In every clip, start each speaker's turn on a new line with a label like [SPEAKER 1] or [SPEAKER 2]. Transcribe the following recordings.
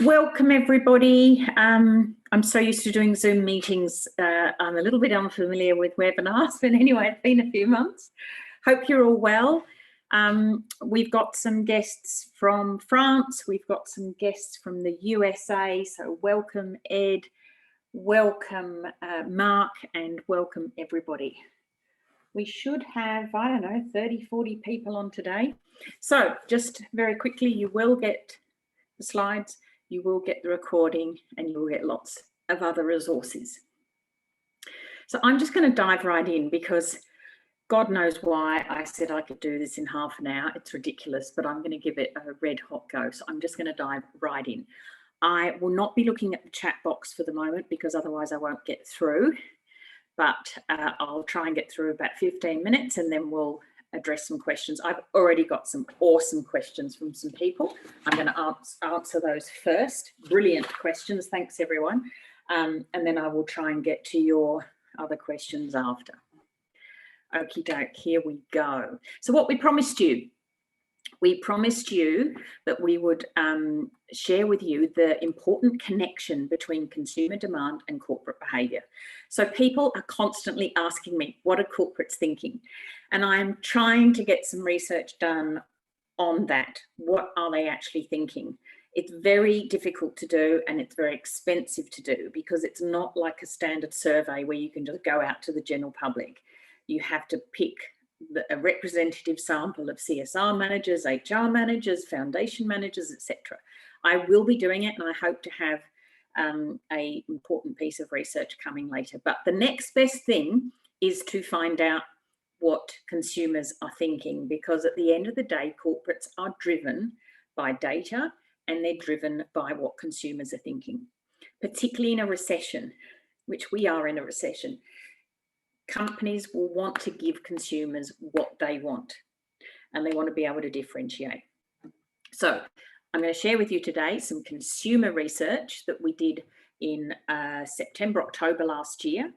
[SPEAKER 1] Welcome everybody. I'm so used to doing Zoom meetings. I'm a little bit unfamiliar with webinars, but anyway, it's been a few months. Hope you're all well. We've got some guests from France. We've got some guests from the USA. So welcome Ed, welcome Mark, and welcome everybody. We should have, I don't know, 30, 40 people on today. So just very quickly, you will get the slides, you will get the recording, and you will get lots of other resources. So I'm just going to dive right in because God knows why I said I could do this in half an hour. It's ridiculous, but I'm going to give it a red hot go. So I'm just going to dive right in. I will not be looking at the chat box for the moment because otherwise I won't get through. But I'll try and get through about 15 minutes and then we'll address some questions. I've already got some awesome questions from some people. I'm going to answer those first. Brilliant questions. Thanks, everyone. And then I will try and get to your other questions after. Okie doke, here we go. So what we promised you that we would share with you the important connection between consumer demand and corporate behaviour. So people are constantly asking me, what are corporates thinking? And I'm trying to get some research done on that. What are they actually thinking? It's very difficult to do and it's very expensive to do because it's not like a standard survey where you can just go out to the general public. You have to pick a representative sample of CSR managers, HR managers, foundation managers, etc. I will be doing it and I hope to have an important piece of research coming later. But the next best thing is to find out what consumers are thinking, because at the end of the day, corporates are driven by data and they're driven by what consumers are thinking, particularly in a recession, which we are in a recession. Companies will want to give consumers what they want and they want to be able to differentiate. So I'm going to share with you today some consumer research that we did in September, October last year.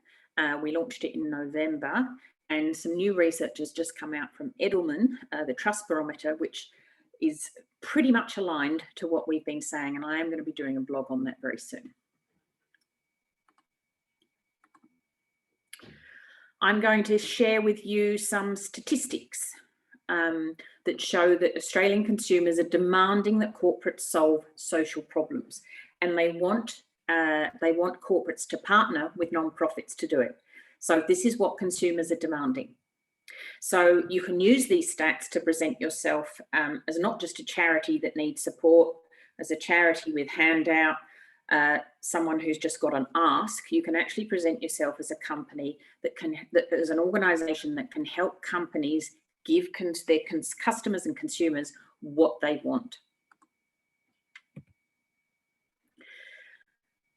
[SPEAKER 1] We launched it in November, and some new research has just come out from Edelman, the Trust Barometer, which is pretty much aligned to what we've been saying, and I am going to be doing a blog on that very soon. I'm going to share with you some statistics that show that Australian consumers are demanding that corporates solve social problems, and they want corporates to partner with non-profits to do it. So this is what consumers are demanding. So you can use these stats to present yourself as not just a charity that needs support, as a charity with handout, someone who's just got an ask. You can actually present yourself as a company that is an organization that can help companies give their customers and consumers what they want.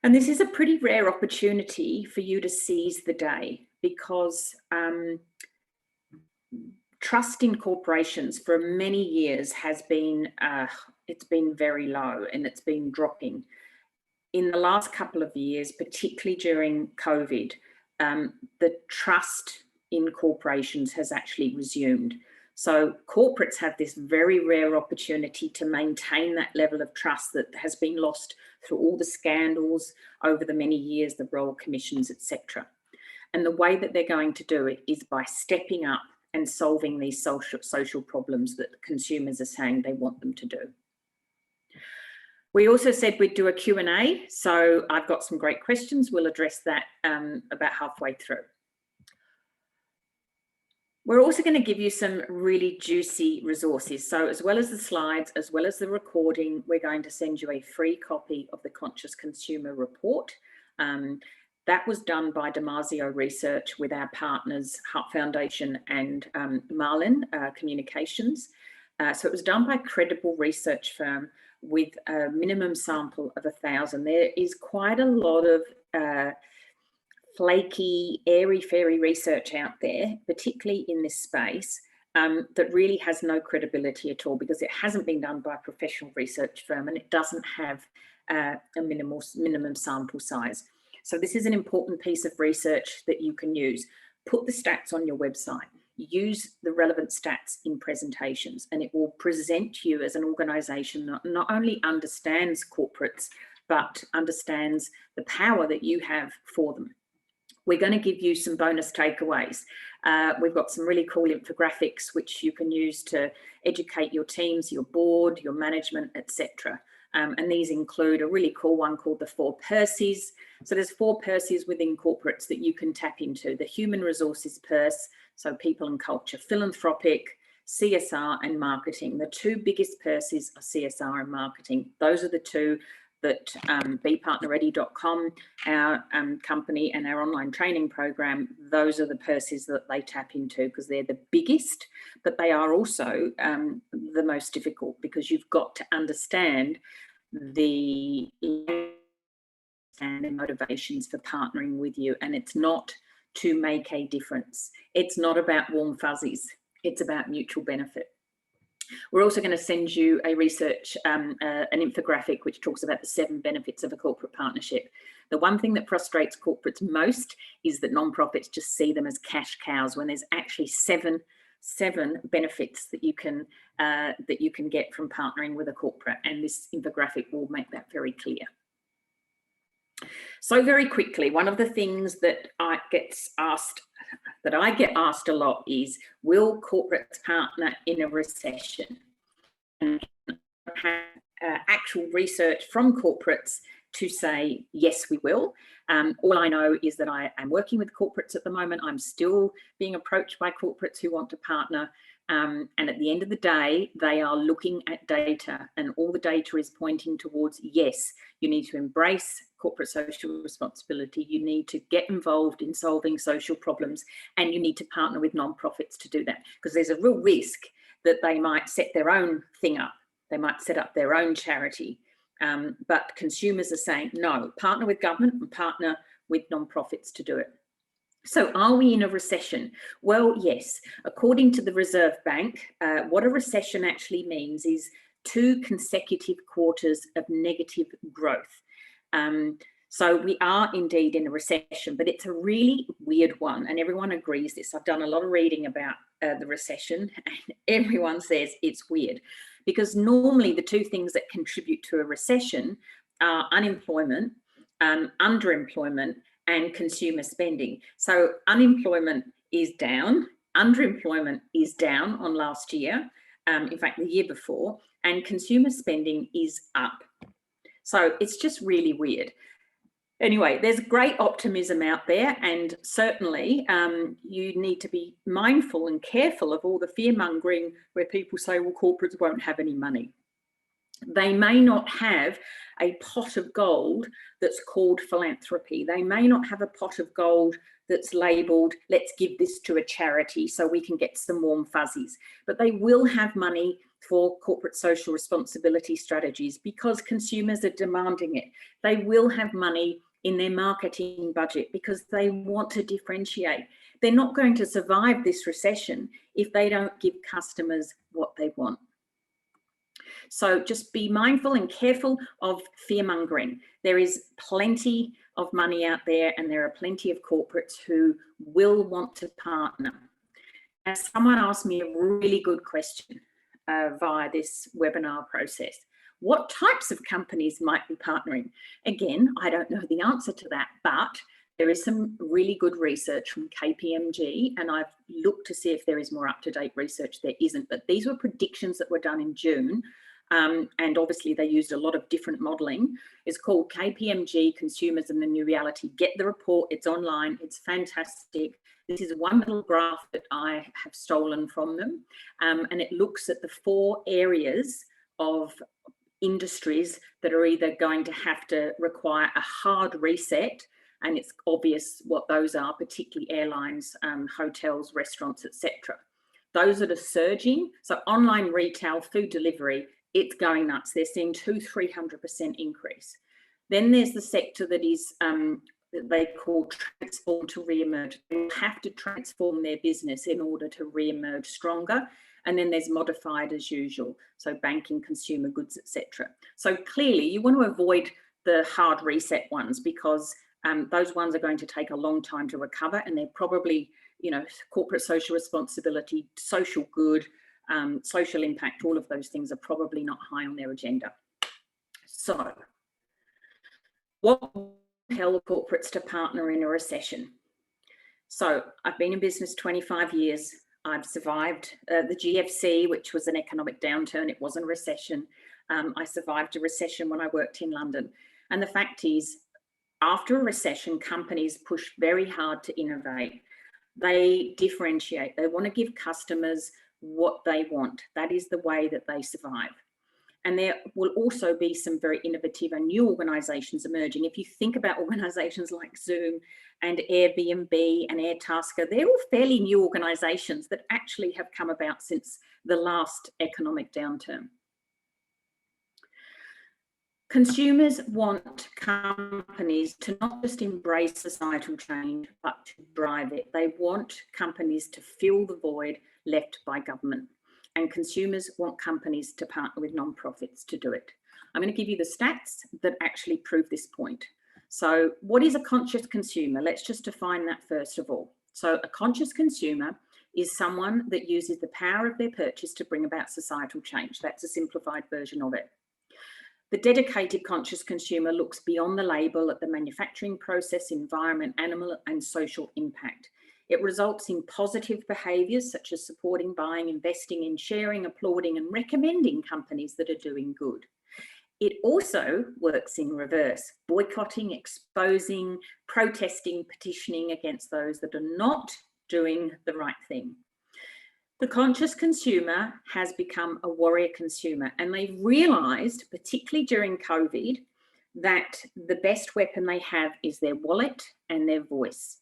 [SPEAKER 1] And this is a pretty rare opportunity for you to seize the day, because trust in corporations for many years has been, it's been very low and it's been dropping. In the last couple of years, particularly during COVID, the trust in corporations has actually resumed. So corporates have this very rare opportunity to maintain that level of trust that has been lost through all the scandals over the many years, the Royal Commissions, etc. And the way that they're going to do it is by stepping up and solving these social problems that consumers are saying they want them to do. We also said we'd do a Q&A, so I've got some great questions. We'll address that about halfway through. We're also going to give you some really juicy resources. So as well as the slides, as well as the recording, we're going to send you a free copy of the Conscious Consumer Report. That was done by Damasio Research with our partners, Heart Foundation and Marlin Communications. So it was done by a credible research firm with a minimum sample of 1,000. There is quite a lot of flaky, airy-fairy research out there, particularly in this space, that really has no credibility at all because it hasn't been done by a professional research firm and it doesn't have a minimum sample size. So this is an important piece of research that you can use. Put the stats on your website. use the relevant stats in presentations, and it will present you as an organisation that not only understands corporates, but understands the power that you have for them. We're going to give you some bonus takeaways. We've got some really cool infographics which you can use to educate your teams, your board, your management, etc. And these include a really cool one called the 4 Purses. So there's 4 purses within corporates that you can tap into: the human resources purse, so people and culture; philanthropic, CSR, and marketing. The 2 biggest purses are CSR and marketing. Those are the 2 that bepartnerready.com, our company, and our online training program, those are the purses that they tap into, because they're the biggest, but they are also the most difficult, because you've got to understand the motivations for partnering with you. And it's not to make a difference. It's not about warm fuzzies. It's about mutual benefit. We're also going to send you a research, an infographic which talks about the 7 benefits of a corporate partnership. The one thing that frustrates corporates most is that non-profits just see them as cash cows, when there's actually seven benefits that you can get from partnering with a corporate, and this infographic will make that very clear. So very quickly, one of the things that I get asked a lot is, will corporates partner in a recession? And actual research from corporates to say, yes, we will. All I know is that I am working with corporates at the moment. I'm still being approached by corporates who want to partner. And at the end of the day, they are looking at data, and all the data is pointing towards, yes, you need to embrace corporate social responsibility. You need to get involved in solving social problems, and you need to partner with non-profits to do that, because there's a real risk that they might set their own thing up. They might set up their own charity. But consumers are saying, no, partner with government and partner with non-profits to do it. So are we in a recession? Well, yes. According to the Reserve Bank, what a recession actually means is 2 consecutive quarters of negative growth. So we are indeed in a recession, but it's a really weird one, and everyone agrees this. I've done a lot of reading about the recession, and everyone says it's weird, because normally the 2 things that contribute to a recession are unemployment, underemployment, and consumer spending. So unemployment is down, underemployment is down on last year, in fact the year before, and consumer spending is up. So it's just really weird. Anyway, there's great optimism out there, and certainly you need to be mindful and careful of all the fear-mongering where people say, well, corporates won't have any money. They may not have a pot of gold that's called philanthropy. They may not have a pot of gold that's labelled, let's give this to a charity so we can get some warm fuzzies. But they will have money for corporate social responsibility strategies because consumers are demanding it. They will have money in their marketing budget because they want to differentiate. They're not going to survive this recession if they don't give customers what they want. So just be mindful and careful of fear-mongering. There is plenty of money out there, and there are plenty of corporates who will want to partner. Now, someone asked me a really good question via this webinar process. What types of companies might be partnering? Again, I don't know the answer to that, but there is some really good research from KPMG, and I've looked to see if there is more up-to-date research. There isn't, but these were predictions that were done in June, and obviously they used a lot of different modelling. It's called KPMG Consumerism: The New Reality. Get the report, it's online, it's fantastic. This is one little graph that I have stolen from them, and it looks at the 4 areas of industries that are either going to have to require a hard reset, and it's obvious what those are, particularly airlines, hotels, restaurants, etc. Those that are surging, so online retail, food delivery, it's going nuts. They're seeing 200–300% increase. Then there's the sector that is they call transform to re-emerge. They have to transform their business in order to re-emerge stronger. And then there's modified as usual, so banking, consumer goods, etc. So clearly you want to avoid the hard reset ones, because those ones are going to take a long time to recover, and they're probably, corporate social responsibility, social good, social impact, all of those things are probably not high on their agenda. So what will compel corporates to partner in a recession? So I've been in business 25 years. I've survived the GFC, which was an economic downturn. It wasn't a recession. I survived a recession when I worked in London. And the fact is, after a recession, companies push very hard to innovate. They differentiate. They want to give customers what they want. That is the way that they survive. And there will also be some very innovative and new organisations emerging. If you think about organisations like Zoom and Airbnb and Airtasker, they're all fairly new organisations that actually have come about since the last economic downturn. Consumers want companies to not just embrace societal change, but to drive it. They want companies to fill the void left by government. And consumers want companies to partner with non-profits to do it. I'm going to give you the stats that actually prove this point. So what is a conscious consumer? Let's just define that first of all. So a conscious consumer is someone that uses the power of their purchase to bring about societal change. That's a simplified version of it. The dedicated conscious consumer looks beyond the label at the manufacturing process, environment, animal and social impact. It results in positive behaviours such as supporting, buying, investing in, sharing, applauding and recommending companies that are doing good. It also works in reverse, boycotting, exposing, protesting, petitioning against those that are not doing the right thing. The conscious consumer has become a warrior consumer, and they've realised, particularly during COVID, that the best weapon they have is their wallet and their voice.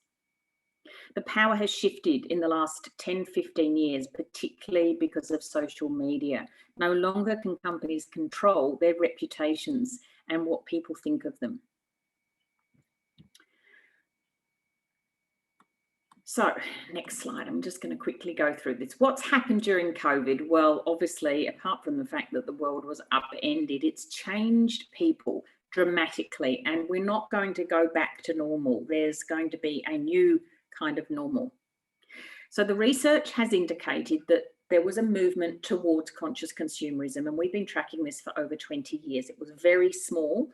[SPEAKER 1] The power has shifted in the last 10, 15 years, particularly because of social media. No longer can companies control their reputations and what people think of them. So, next slide. I'm just going to quickly go through this. What's happened during COVID? Well, obviously, apart from the fact that the world was upended, it's changed people dramatically, and we're not going to go back to normal. There's going to be a new kind of normal. So the research has indicated that there was a movement towards conscious consumerism, and we've been tracking this for over 20 years. It was very small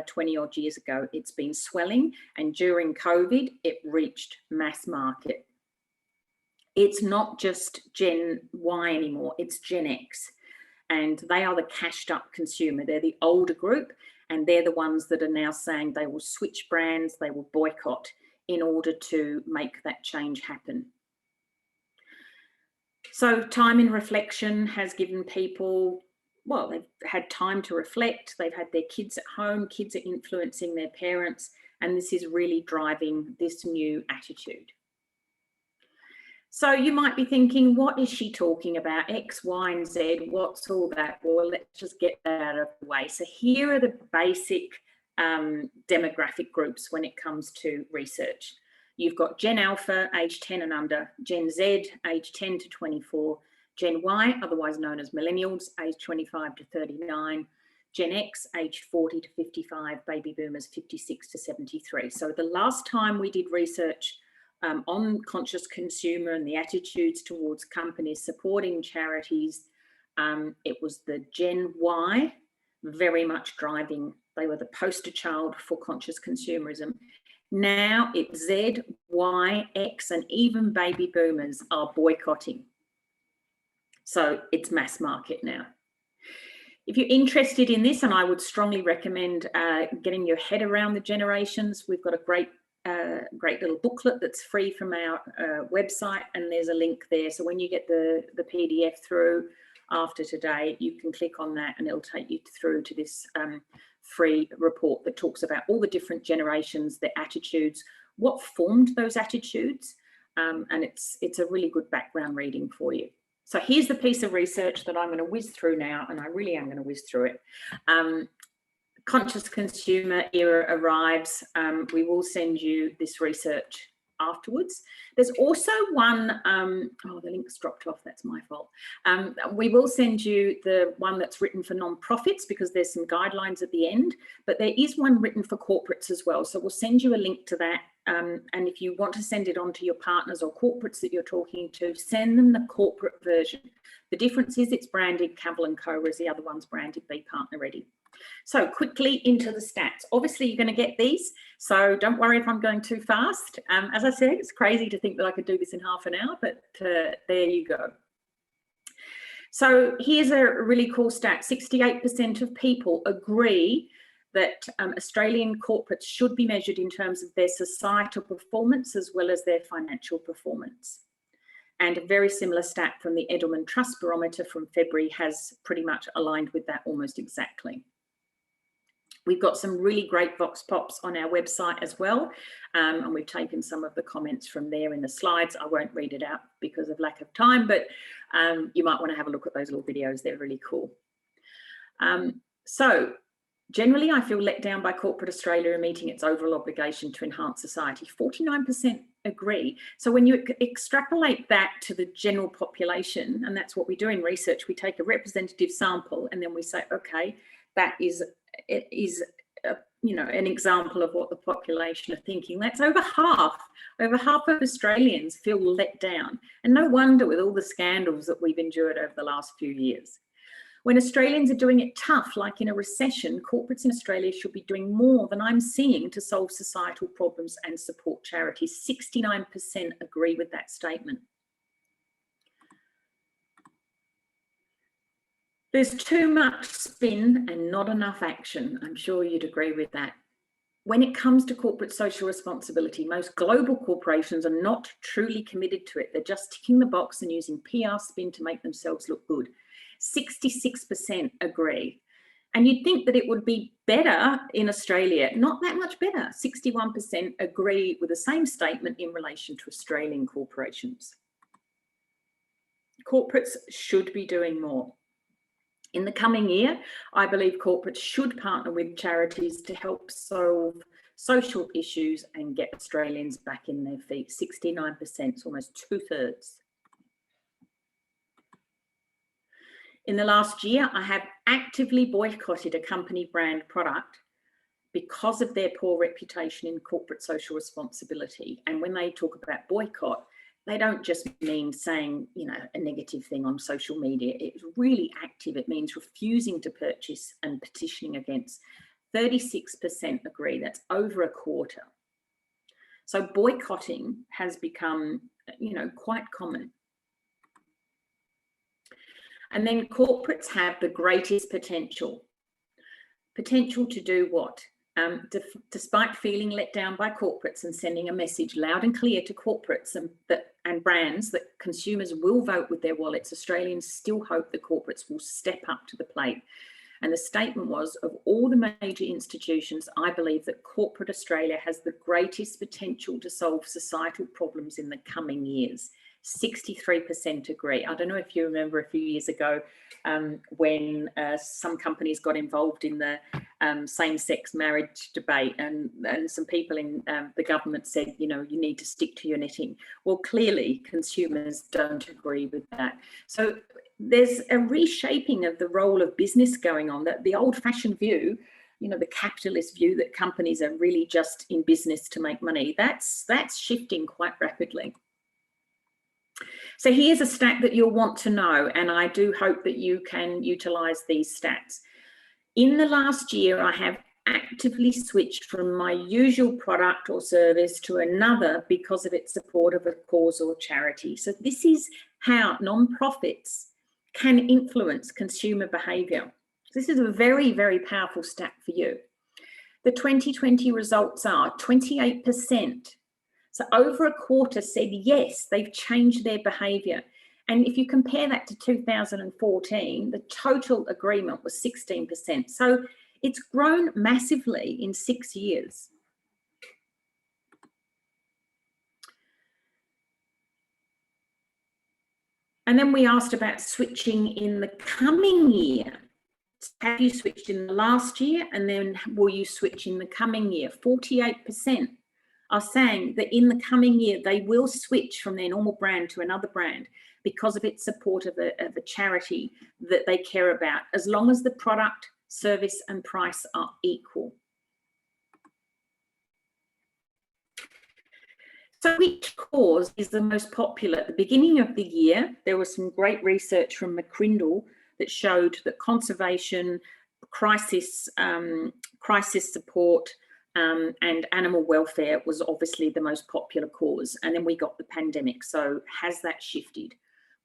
[SPEAKER 1] 20 odd years ago. It's been swelling, and during COVID, it reached mass market. It's not just Gen Y anymore, it's Gen X, and they are the cashed up consumer. They're the older group, and they're the ones that are now saying they will switch brands, they will boycott in order to make that change happen. So time in reflection has given people, well, they've had time to reflect, they've had their kids at home, kids are influencing their parents, and this is really driving this new attitude. So you might be thinking, what is she talking about? X, Y, and Z, what's all that? Well, let's just get that out of the way. So here are the basic demographic groups when it comes to research. You've got Gen Alpha, age 10 and under, Gen Z, age 10 to 24, Gen Y, otherwise known as millennials, age 25 to 39, Gen X, aged 40 to 55, baby boomers, 56 to 73. So the last time we did research on conscious consumer and the attitudes towards companies supporting charities, it was the Gen Y very much driving. They were the poster child for conscious consumerism. Now it's Z, Y, X, and even baby boomers are boycotting. So it's mass market now. If you're interested in this, and I would strongly recommend getting your head around the generations, we've got a great little booklet that's free from our website, and there's a link there. So when you get the PDF through after today, you can click on that and it'll take you through to this free report that talks about all the different generations, their attitudes, what formed those attitudes, and it's a really good background reading for you. So here's the piece of research that I'm going to whiz through now, and I really am going to whiz through it. Conscious consumer era arrives. We will send you this research afterwards. There's also one, oh, the link's dropped off, that's my fault. We will send you the one that's written for non-profits because there's some guidelines at the end, but there is one written for corporates as well. So we'll send you a link to that And if you want to send it on to your partners or corporates that you're talking to, send them the corporate version. The difference is it's branded Cavill & Co, whereas the other one's branded Be Partner Ready. So quickly into the stats. Obviously, you're going to get these, so don't worry if I'm going too fast. As I said, it's crazy to think that I could do this in half an hour, but there you go. So here's a really cool stat. 68% of people agree that Australian corporates should be measured in terms of their societal performance as well as their financial performance. And a very similar stat from the Edelman Trust Barometer from February has pretty much aligned with that almost exactly. We've got some really great Vox Pops on our website as well, and we've taken some of the comments from there in the slides. I won't read it out because of lack of time, but you might want to have a look at those little videos. They're really cool. So generally, I feel let down by corporate Australia in meeting its overall obligation to enhance society. 49% agree. So when you extrapolate that to the general population, and that's what we do in research, we take a representative sample and then we say, okay, that is you know, an example of what the population are thinking. That's over half of Australians feel let down. And no wonder with all the scandals that we've endured over the last few years. When Australians are doing it tough, like in a recession, corporates in Australia should be doing more than I'm seeing to solve societal problems and support charities. 69% agree with that statement. There's too much spin and not enough action. I'm sure you'd agree with that. When it comes to corporate social responsibility, most global corporations are not truly committed to it. They're just ticking the box and using PR spin to make themselves look good. 66% agree. And you'd think that it would be better in Australia, not that much better. 61% agree with the same statement in relation to Australian corporations. Corporates should be doing more. In the coming year, I believe corporates should partner with charities to help solve social issues and get Australians back in their feet. 69%, almost 2/3. In the last year, I have actively boycotted a company brand product because of their poor reputation in corporate social responsibility. And when they talk about boycott, they don't just mean saying, you know, a negative thing on social media. It's really active. It means refusing to purchase and petitioning against. 36% agree. That's over a quarter. So boycotting has become, you know, quite common. And then corporates have the greatest potential. Potential to do what? Despite feeling let down by corporates and sending a message loud and clear to corporates and brands that consumers will vote with their wallets, Australians still hope the corporates will step up to the plate. And the statement was, of all the major institutions, I believe that corporate Australia has the greatest potential to solve societal problems in the coming years. 63% agree. I don't know if you remember a few years ago when some companies got involved in the same-sex marriage debate, and some people in the government said, you know, you need to stick to your knitting. Well, clearly consumers don't agree with that. So there's a reshaping of the role of business going on. That the old-fashioned view, you know, the capitalist view that companies are really just in business to make money, that's shifting quite rapidly. So here's a stat that you'll want to know, and I do hope that you can utilise these stats. In the last year, I have actively switched from my usual product or service to another because of its support of a cause or charity. So this is how non-profits can influence consumer behaviour. This is a very, very powerful stat for you. The 2020 results are 28%. So over a quarter said yes, they've changed their behaviour. And if you compare that to 2014, the total agreement was 16%. So it's grown massively in 6 years. And then we asked about switching in the coming year. Have you switched in the last year? And then will you switch in the coming year? 48% are saying that in the coming year, they will switch from their normal brand to another brand because of its support of a charity that they care about, as long as the product, service and price are equal. So which cause is the most popular? At the beginning of the year, there was some great research from McCrindle that showed that conservation, crisis support, and animal welfare was obviously the most popular cause. And then we got the pandemic. So has that shifted?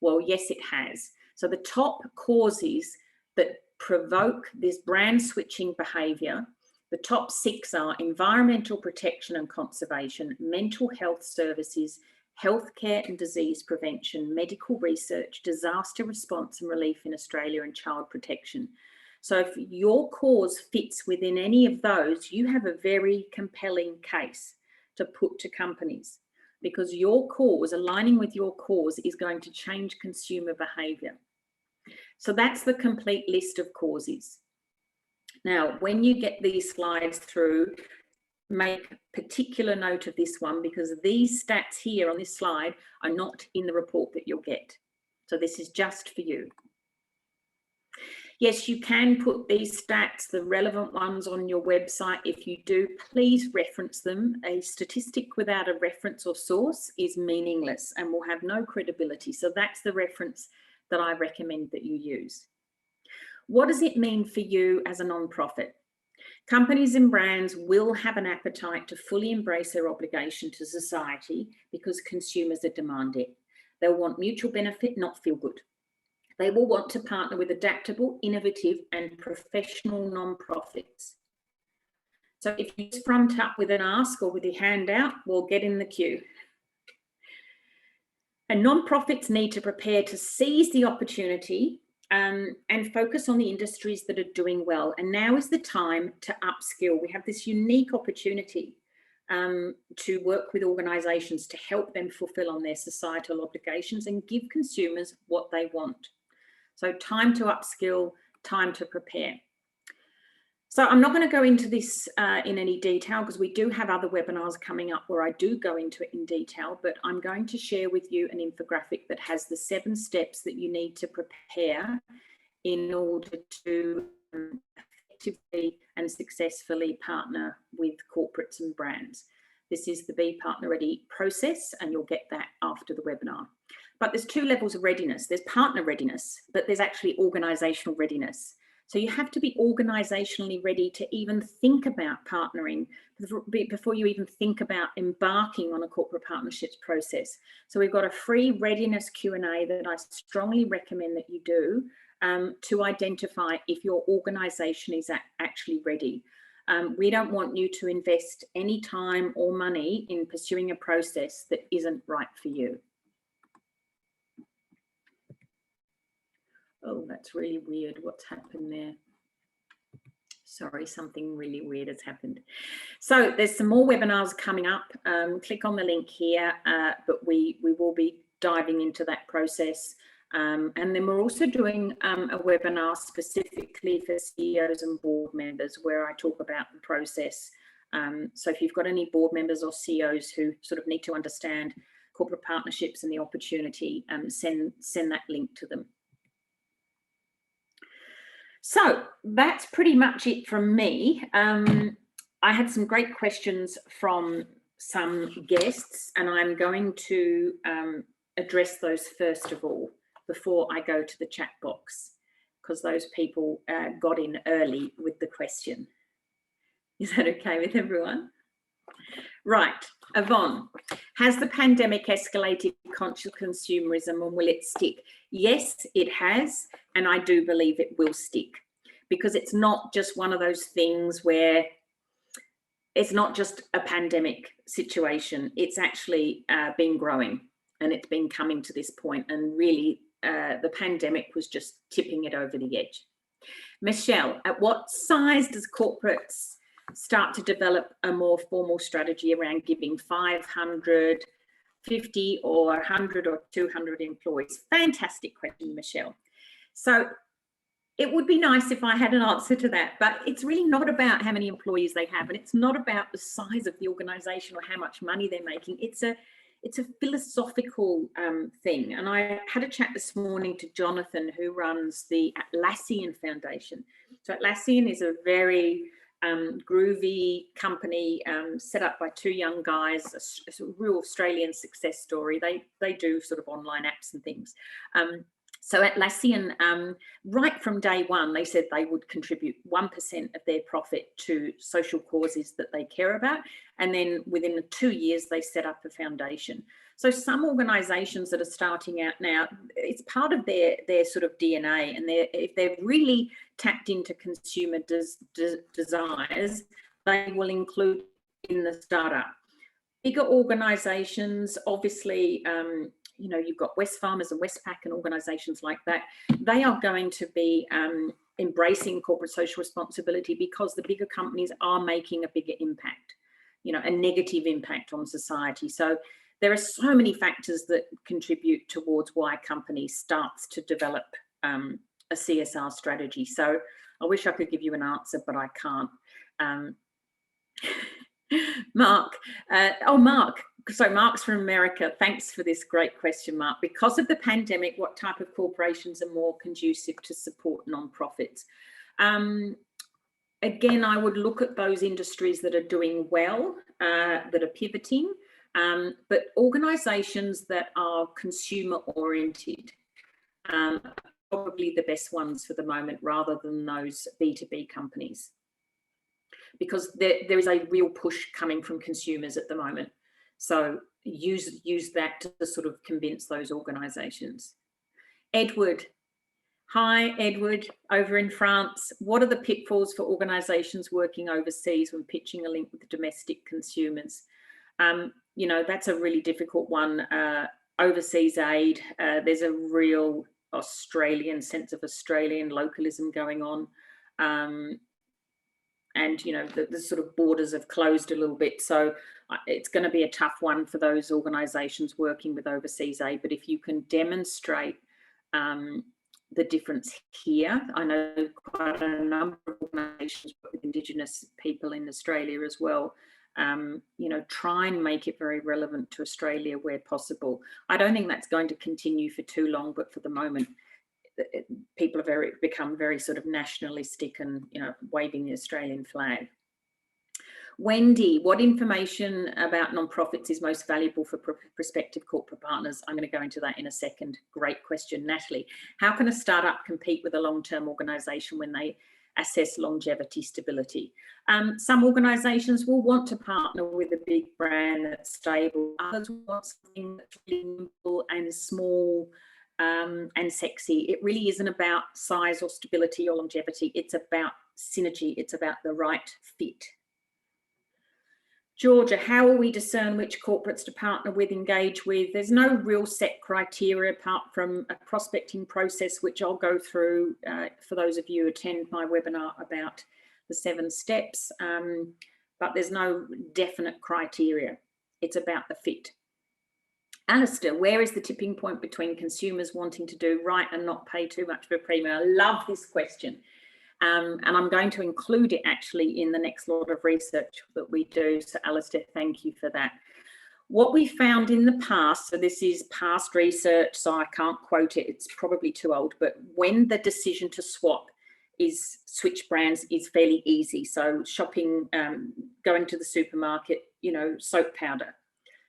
[SPEAKER 1] Well, yes, it has. So the top causes that provoke this brand switching behaviour, the top 6 are environmental protection and conservation, mental health services, healthcare and disease prevention, medical research, disaster response and relief in Australia, and child protection. So if your cause fits within any of those, you have a very compelling case to put to companies, because your cause, aligning with your cause, is going to change consumer behaviour. So that's the complete list of causes. Now, when you get these slides through, make particular note of this one, because these stats here on this slide are not in the report that you'll get. So this is just for you. Yes, you can put these stats, the relevant ones, on your website. If you do, please reference them. A statistic without a reference or source is meaningless and will have no credibility. So that's the reference that I recommend that you use. What does it mean for you as a non-profit? Companies and brands will have an appetite to fully embrace their obligation to society because consumers are demanding it. They'll want mutual benefit, not feel good. They will want to partner with adaptable, innovative and professional non-profits. So if you front up with an ask or with your hand out, well, get in the queue. And non-profits need to prepare to seize the opportunity and focus on the industries that are doing well. And now is the time to upskill. We have this unique opportunity to work with organisations to help them fulfil on their societal obligations and give consumers what they want. So time to upskill, time to prepare. So I'm not going to go into this in any detail, because we do have other webinars coming up where I do go into it in detail, but I'm going to share with you an infographic that has the 7 steps that you need to prepare in order to effectively and successfully partner with corporates and brands. This is the Be Partner Ready process, and you'll get that after the webinar. But there's 2 levels of readiness. There's partner readiness, but there's actually organisational readiness. So you have to be organisationally ready to even think about partnering before you even think about embarking on a corporate partnerships process. So we've got a free readiness Q&A that I strongly recommend that you do to identify if your organisation is actually ready. We don't want you to invest any time or money in pursuing a process that isn't right for you. Oh, that's really weird. What's happened there? Sorry, something really weird has happened. So there's some more webinars coming up. Click on the link here, but we will be diving into that process. And then we're also doing a webinar specifically for CEOs and board members where I talk about the process. So if you've got any board members or CEOs who sort of need to understand corporate partnerships and the opportunity, send that link to them. So that's pretty much it from me. I had some great questions from some guests, and I'm going to address those first of all before I go to the chat box, because those people got in early with the question. Is that okay with everyone? Right, Yvonne, has the pandemic escalated conscious consumerism and will it stick? Yes, it has, and I do believe it will stick, because it's not just one of those things where it's not just a pandemic situation. It's actually been growing, and it's been coming to this point, and really the pandemic was just tipping it over the edge. Michelle, at what size does corporates start to develop a more formal strategy around giving 500, 50 or 100 or 200 employees? Fantastic question, Michelle. So it would be nice if I had an answer to that, but it's really not about how many employees they have, and it's not about the size of the organisation or how much money they're making. It's a philosophical thing. And I had a chat this morning to Jonathan, who runs the Atlassian Foundation. So Atlassian is a very groovy company set up by two young guys, a real Australian success story. They do sort of online apps and things. So Atlassian, right from day one, they said they would contribute 1% of their profit to social causes that they care about. And then within 2 years, they set up a foundation. So some organisations that are starting out now, it's part of their sort of DNA, and if they're really tapped into consumer desires, they will include in the startup. Bigger organisations, obviously, you know, you've got Wesfarmers and Westpac and organisations like that. They are going to be embracing corporate social responsibility because the bigger companies are making a bigger impact, you know, a negative impact on society. So there are so many factors that contribute towards why a company starts to develop a CSR strategy. So I wish I could give you an answer, but I can't. Mark, Mark, so Mark's from America. Thanks for this great question, Mark. Because of the pandemic, what type of corporations are more conducive to support non-profits? Again, I would look at those industries that are doing well, that are pivoting, but organisations that are consumer oriented are probably the best ones for the moment, rather than those B2B companies, because there is a real push coming from consumers at the moment. So use that to sort of convince those organisations. Edward. Hi, Edward, over in France. What are the pitfalls for organisations working overseas when pitching a link with domestic consumers? You know, that's a really difficult one. Overseas aid, there's a real Australian sense of Australian localism going on. And, you know, the sort of borders have closed a little bit. So it's going to be a tough one for those organisations working with overseas aid. But if you can demonstrate the difference here, I know quite a number of organisations with Indigenous people in Australia as well. You know, try and make it very relevant to Australia where possible. I don't think that's going to continue for too long, but for the moment, people are become very sort of nationalistic and, you know, waving the Australian flag. Wendy, what information about non-profits is most valuable for prospective corporate partners? I'm going to go into that in a second. Great question. Natalie, how can a startup compete with a long-term organisation when they assess longevity stability? Some organisations will want to partner with a big brand that's stable. Others want something that's really nimble and small and sexy. It really isn't about size or stability or longevity. It's about synergy. It's about the right fit. Georgia, how will we discern which corporates to partner with, engage with? There's no real set criteria apart from a prospecting process, which I'll go through for those of you who attend my webinar about the 7 steps, but there's no definite criteria. It's about the fit. Alistair, where is the tipping point between consumers wanting to do right and not pay too much for a premium? I love this question. And I'm going to include it actually in the next lot of research that we do. So Alistair, thank you for that. What we found in the past, so this is past research, so I can't quote it, it's probably too old, but when the decision to switch brands is fairly easy. So shopping, going to the supermarket, you know, soap powder,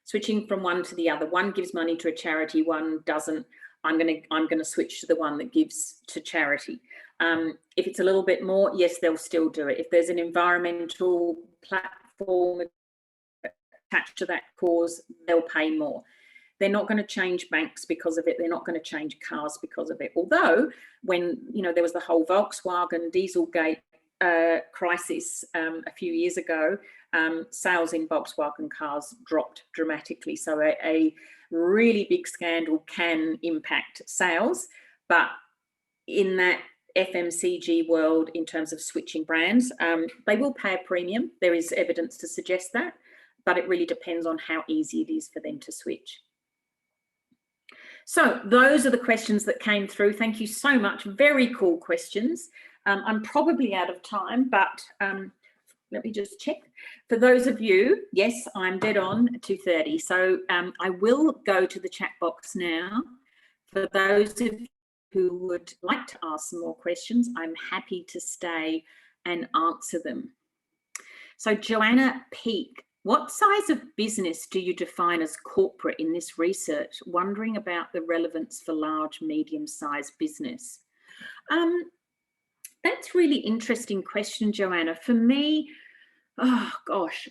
[SPEAKER 1] switching from one to the other. One gives money to a charity, one doesn't. I'm gonna switch to the one that gives to charity. If it's a little bit more, yes, they'll still do it. If there's an environmental platform attached to that cause, they'll pay more. They're not going to change banks because of it. They're not going to change cars because of it. Although when, you know, there was the whole Volkswagen Dieselgate crisis a few years ago, sales in Volkswagen cars dropped dramatically. So a really big scandal can impact sales, but in that FMCG world, in terms of switching brands, they will pay a premium. There is evidence to suggest that, but it really depends on how easy it is for them to switch. So those are the questions that came through. Thank you so much. Very cool questions. I'm probably out of time, but let me just check. For those of you, yes, I'm dead on 2:30. So I will go to the chat box now. For those of you who would like to ask some more questions, I'm happy to stay and answer them. So Joanna Peak, what size of business do you define as corporate in this research? Wondering about the relevance for large, medium-sized business. That's really interesting question, Joanna. For me, oh gosh,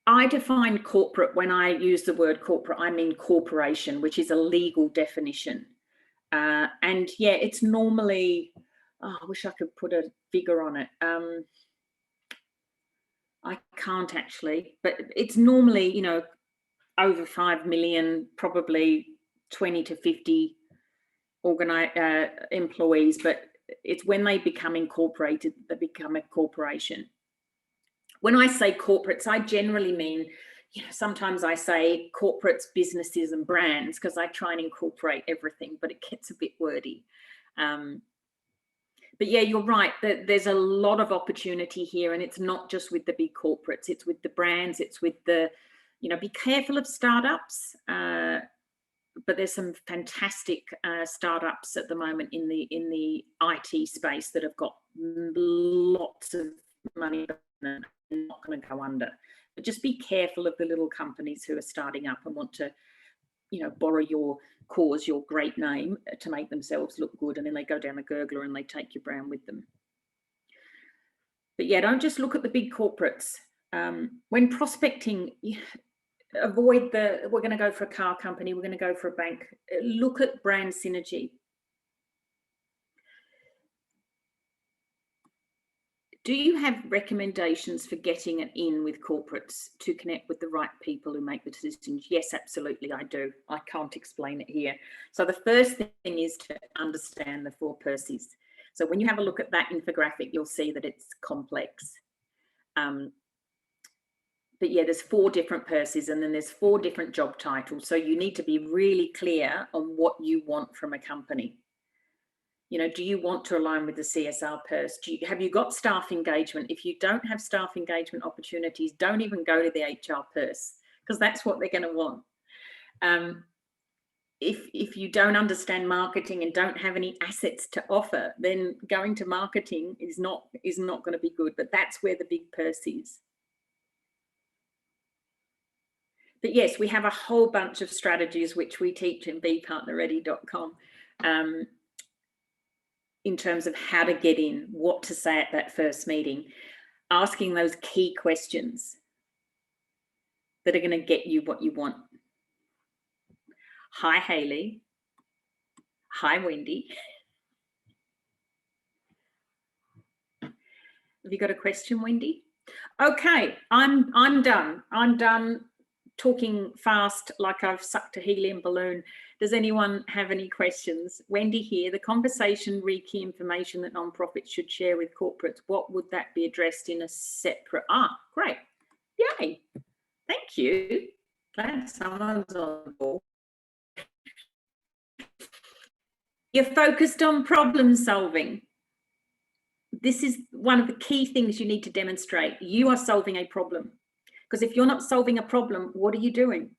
[SPEAKER 1] I define corporate, when I use the word corporate, I mean corporation, which is a legal definition. And yeah, it's normally, oh, I wish I could put a figure on it. I can't actually, but it's normally, you know, over 5 million, probably 20 to 50 employees, but it's when they become incorporated, they become a corporation. When I say corporates, I generally mean, you know, sometimes I say corporates, businesses and brands, because I try and incorporate everything, but it gets a bit wordy. But yeah, you're right, that there's a lot of opportunity here, and it's not just with the big corporates, it's with the brands, it's with the, you know, be careful of startups, but there's some fantastic startups at the moment in the IT space that have got lots of money and not going to go under. But just be careful of the little companies who are starting up and want to, you know, borrow your cause, your great name, to make themselves look good, and then they go down the gurgler and they take your brand with them. But yeah, don't just look at the big corporates. When prospecting, avoid the, we're going to go for a car company, we're going to go for a bank. Look at brand synergy. Do you have recommendations for getting it in with corporates to connect with the right people who make the decisions? Yes, absolutely, I do. I can't explain it here. So the first thing is to understand the 4 Percies. So when you have a look at that infographic, you'll see that it's complex. But yeah, there's 4 different Percies, and then there's 4 different job titles. So you need to be really clear on what you want from a company. You know, do you want to align with the CSR purse? Have you got staff engagement? If you don't have staff engagement opportunities, don't even go to the HR purse, because that's what they're going to want. If you don't understand marketing and don't have any assets to offer, then going to marketing is not going to be good. But that's where the big purse is. But yes, we have a whole bunch of strategies which we teach in bepartnerready.com. In terms of how to get in, what to say at that first meeting, asking those key questions that are going to get you what you want. Hi, Hayley. Hi, Wendy. Have you got a question, Wendy? Okay, I'm done. I'm done talking fast like I've sucked a helium balloon. Does anyone have any questions? Wendy here. The conversation read key information that nonprofits should share with corporates. What would that be addressed in a separate? Great. Yay. Thank you. Glad someone's on board. You're focused on problem solving. This is one of the key things you need to demonstrate. You are solving a problem. Because if you're not solving a problem, what are you doing?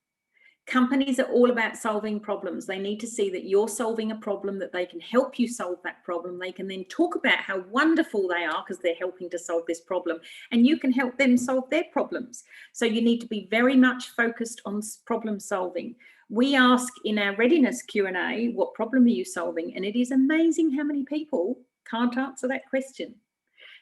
[SPEAKER 1] Companies are all about solving problems. They need to see that you're solving a problem, that they can help you solve that problem. They can then talk about how wonderful they are because they're helping to solve this problem, and you can help them solve their problems. So you need to be very much focused on problem solving. We ask in our readiness Q&A, what problem are you solving? And it is amazing how many people can't answer that question.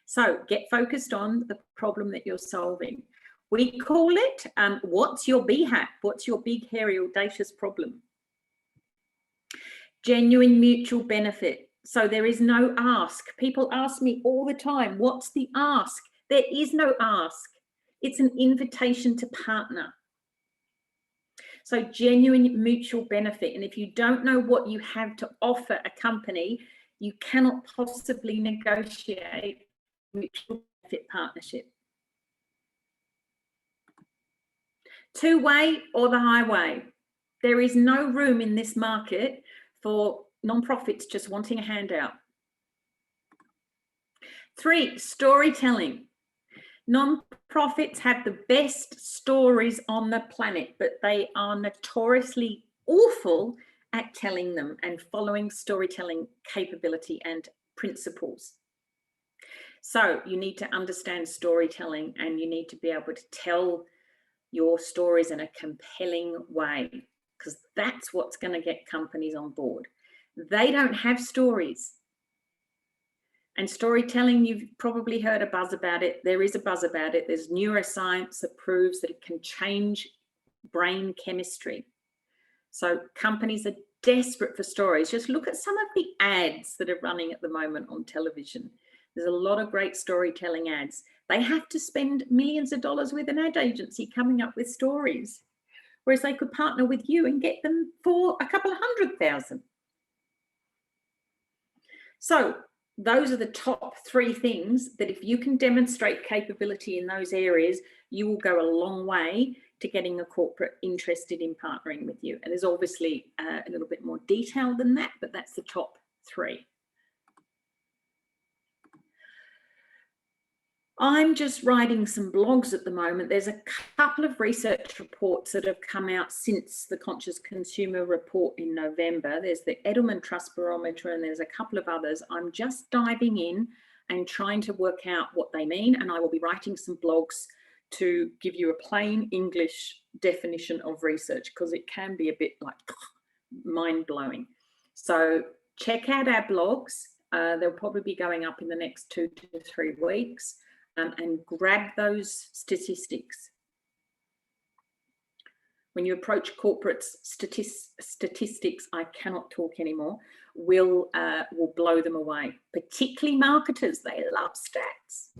[SPEAKER 1] So get focused on the problem that you're solving. We call it, what's your BHAP? What's your big, hairy, audacious problem? Genuine mutual benefit. So there is no ask. People ask me all the time, what's the ask? There is no ask. It's an invitation to partner. So genuine mutual benefit. And if you don't know what you have to offer a company, you cannot possibly negotiate mutual benefit partnership. Two-way or the highway. There is no room in this market for nonprofits just wanting a handout. 3, storytelling. Nonprofits have the best stories on the planet, but they are notoriously awful at telling them and following storytelling capability and principles. So you need to understand storytelling, and you need to be able to tell your stories in a compelling way, because that's what's going to get companies on board. They don't have stories. And storytelling, you've probably heard a buzz about it. There is a buzz about it. There's neuroscience that proves that it can change brain chemistry. So companies are desperate for stories. Just look at some of the ads that are running at the moment on television. There's a lot of great storytelling ads. They have to spend millions of dollars with an ad agency coming up with stories, whereas they could partner with you and get them for a couple of $100,000. So those are the top 3 things that if you can demonstrate capability in those areas, you will go a long way to getting a corporate interested in partnering with you. And there's obviously a little bit more detail than that, but that's the top 3. I'm just writing some blogs at the moment. There's a couple of research reports that have come out since the Conscious Consumer report in November. There's the Edelman Trust Barometer, and there's a couple of others. I'm just diving in and trying to work out what they mean, and I will be writing some blogs to give you a plain English definition of research, because it can be a bit like mind-blowing. So check out our blogs. They'll probably be going up in the next 2 to 3 weeks. And grab those statistics. When you approach corporates, statistics, I cannot talk anymore, will blow them away, particularly marketers. They love stats.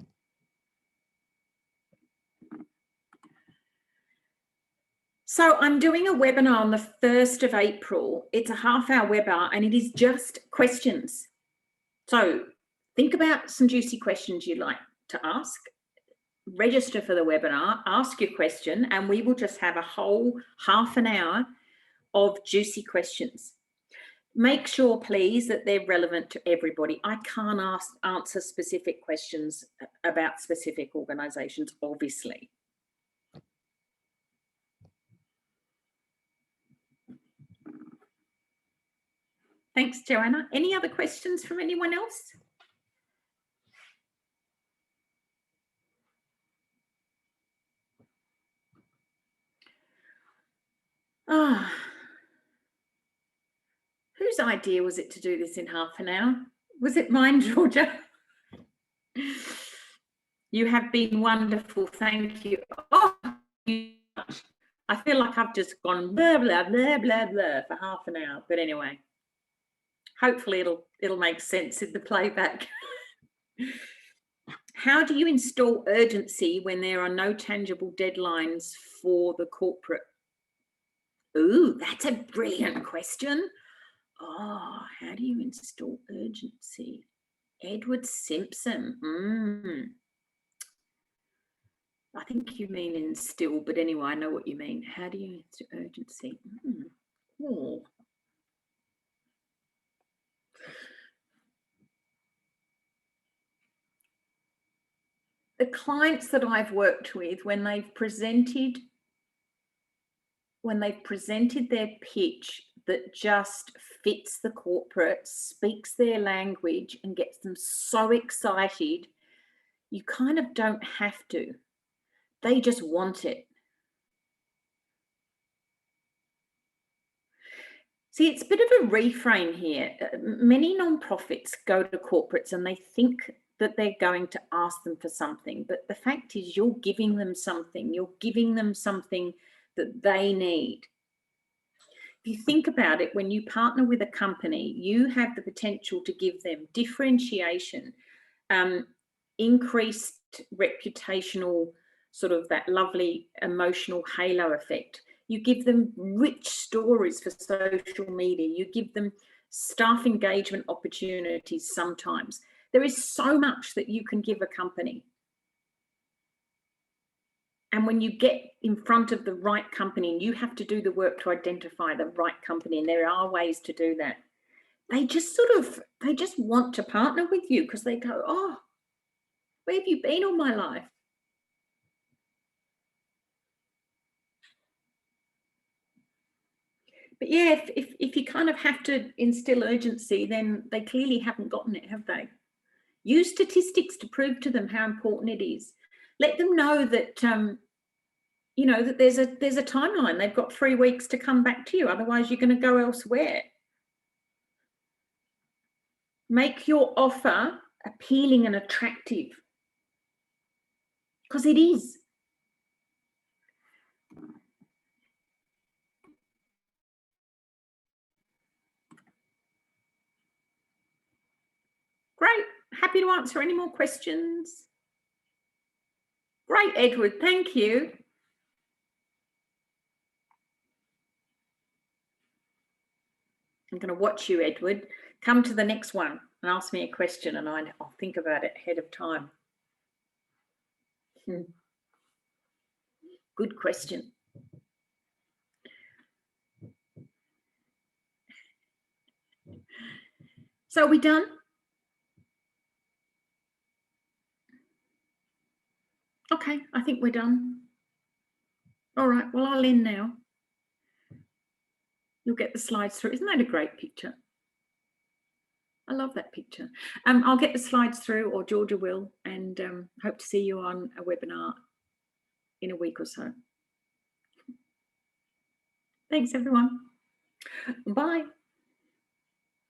[SPEAKER 1] So I'm doing a webinar on the 1st of April. It's a half-hour webinar, and it is just questions. So think about some juicy questions you'd like to ask. Register for the webinar, ask your question, and we will just have a whole half an hour of juicy questions. Make sure, please, that they're relevant to everybody. I can't answer specific questions about specific organisations, obviously. Thanks, Joanna. Any other questions from anyone else? Ah, whose idea was it to do this in half an hour? Was it mine, Georgia? You have been wonderful. Thank you. Oh, I feel like I've just gone blah, blah, blah, blah, blah for half an hour. But anyway, hopefully it'll make sense in the playback. How do you install urgency when there are no tangible deadlines for the corporate? Ooh, that's a brilliant question. Oh, how do you install urgency? Edward Simpson. I think you mean instill, but anyway, I know what you mean. How do you instill urgency? Oh. The clients that I've worked with, when they've presented their pitch that just fits the corporate, speaks their language, and gets them so excited, you kind of don't have to. They just want it. See, it's a bit of a reframe here. Many nonprofits go to corporates and they think that they're going to ask them for something, but the fact is you're giving them something. You're giving them something that they need. If you think about it, when you partner with a company, you have the potential to give them differentiation, increased reputational, sort of that lovely emotional halo effect. You give them rich stories for social media. You give them staff engagement opportunities sometimes. There is so much that you can give a company. And when you get in front of the right company, and you have to do the work to identify the right company, and there are ways to do that, they just want to partner with you because they go, oh, where have you been all my life? But yeah, if you kind of have to instill urgency, then they clearly haven't gotten it, have they? Use statistics to prove to them how important it is. Let them know that, you know, that there's a timeline. They've got 3 weeks to come back to you. Otherwise, you're going to go elsewhere. Make your offer appealing and attractive, because it is. Great. Happy to answer any more questions. Great, Edward. Thank you. I'm going to watch you, Edward. Come to the next one and ask me a question, and I'll think about it ahead of time. Good question. So are we done? Okay, I think we're done. All right, well, I'll end now. You'll get the slides through. Isn't that a great picture? I love that picture. I'll get the slides through, or Georgia will, and hope to see you on a webinar in a week or so. Thanks, everyone. Bye.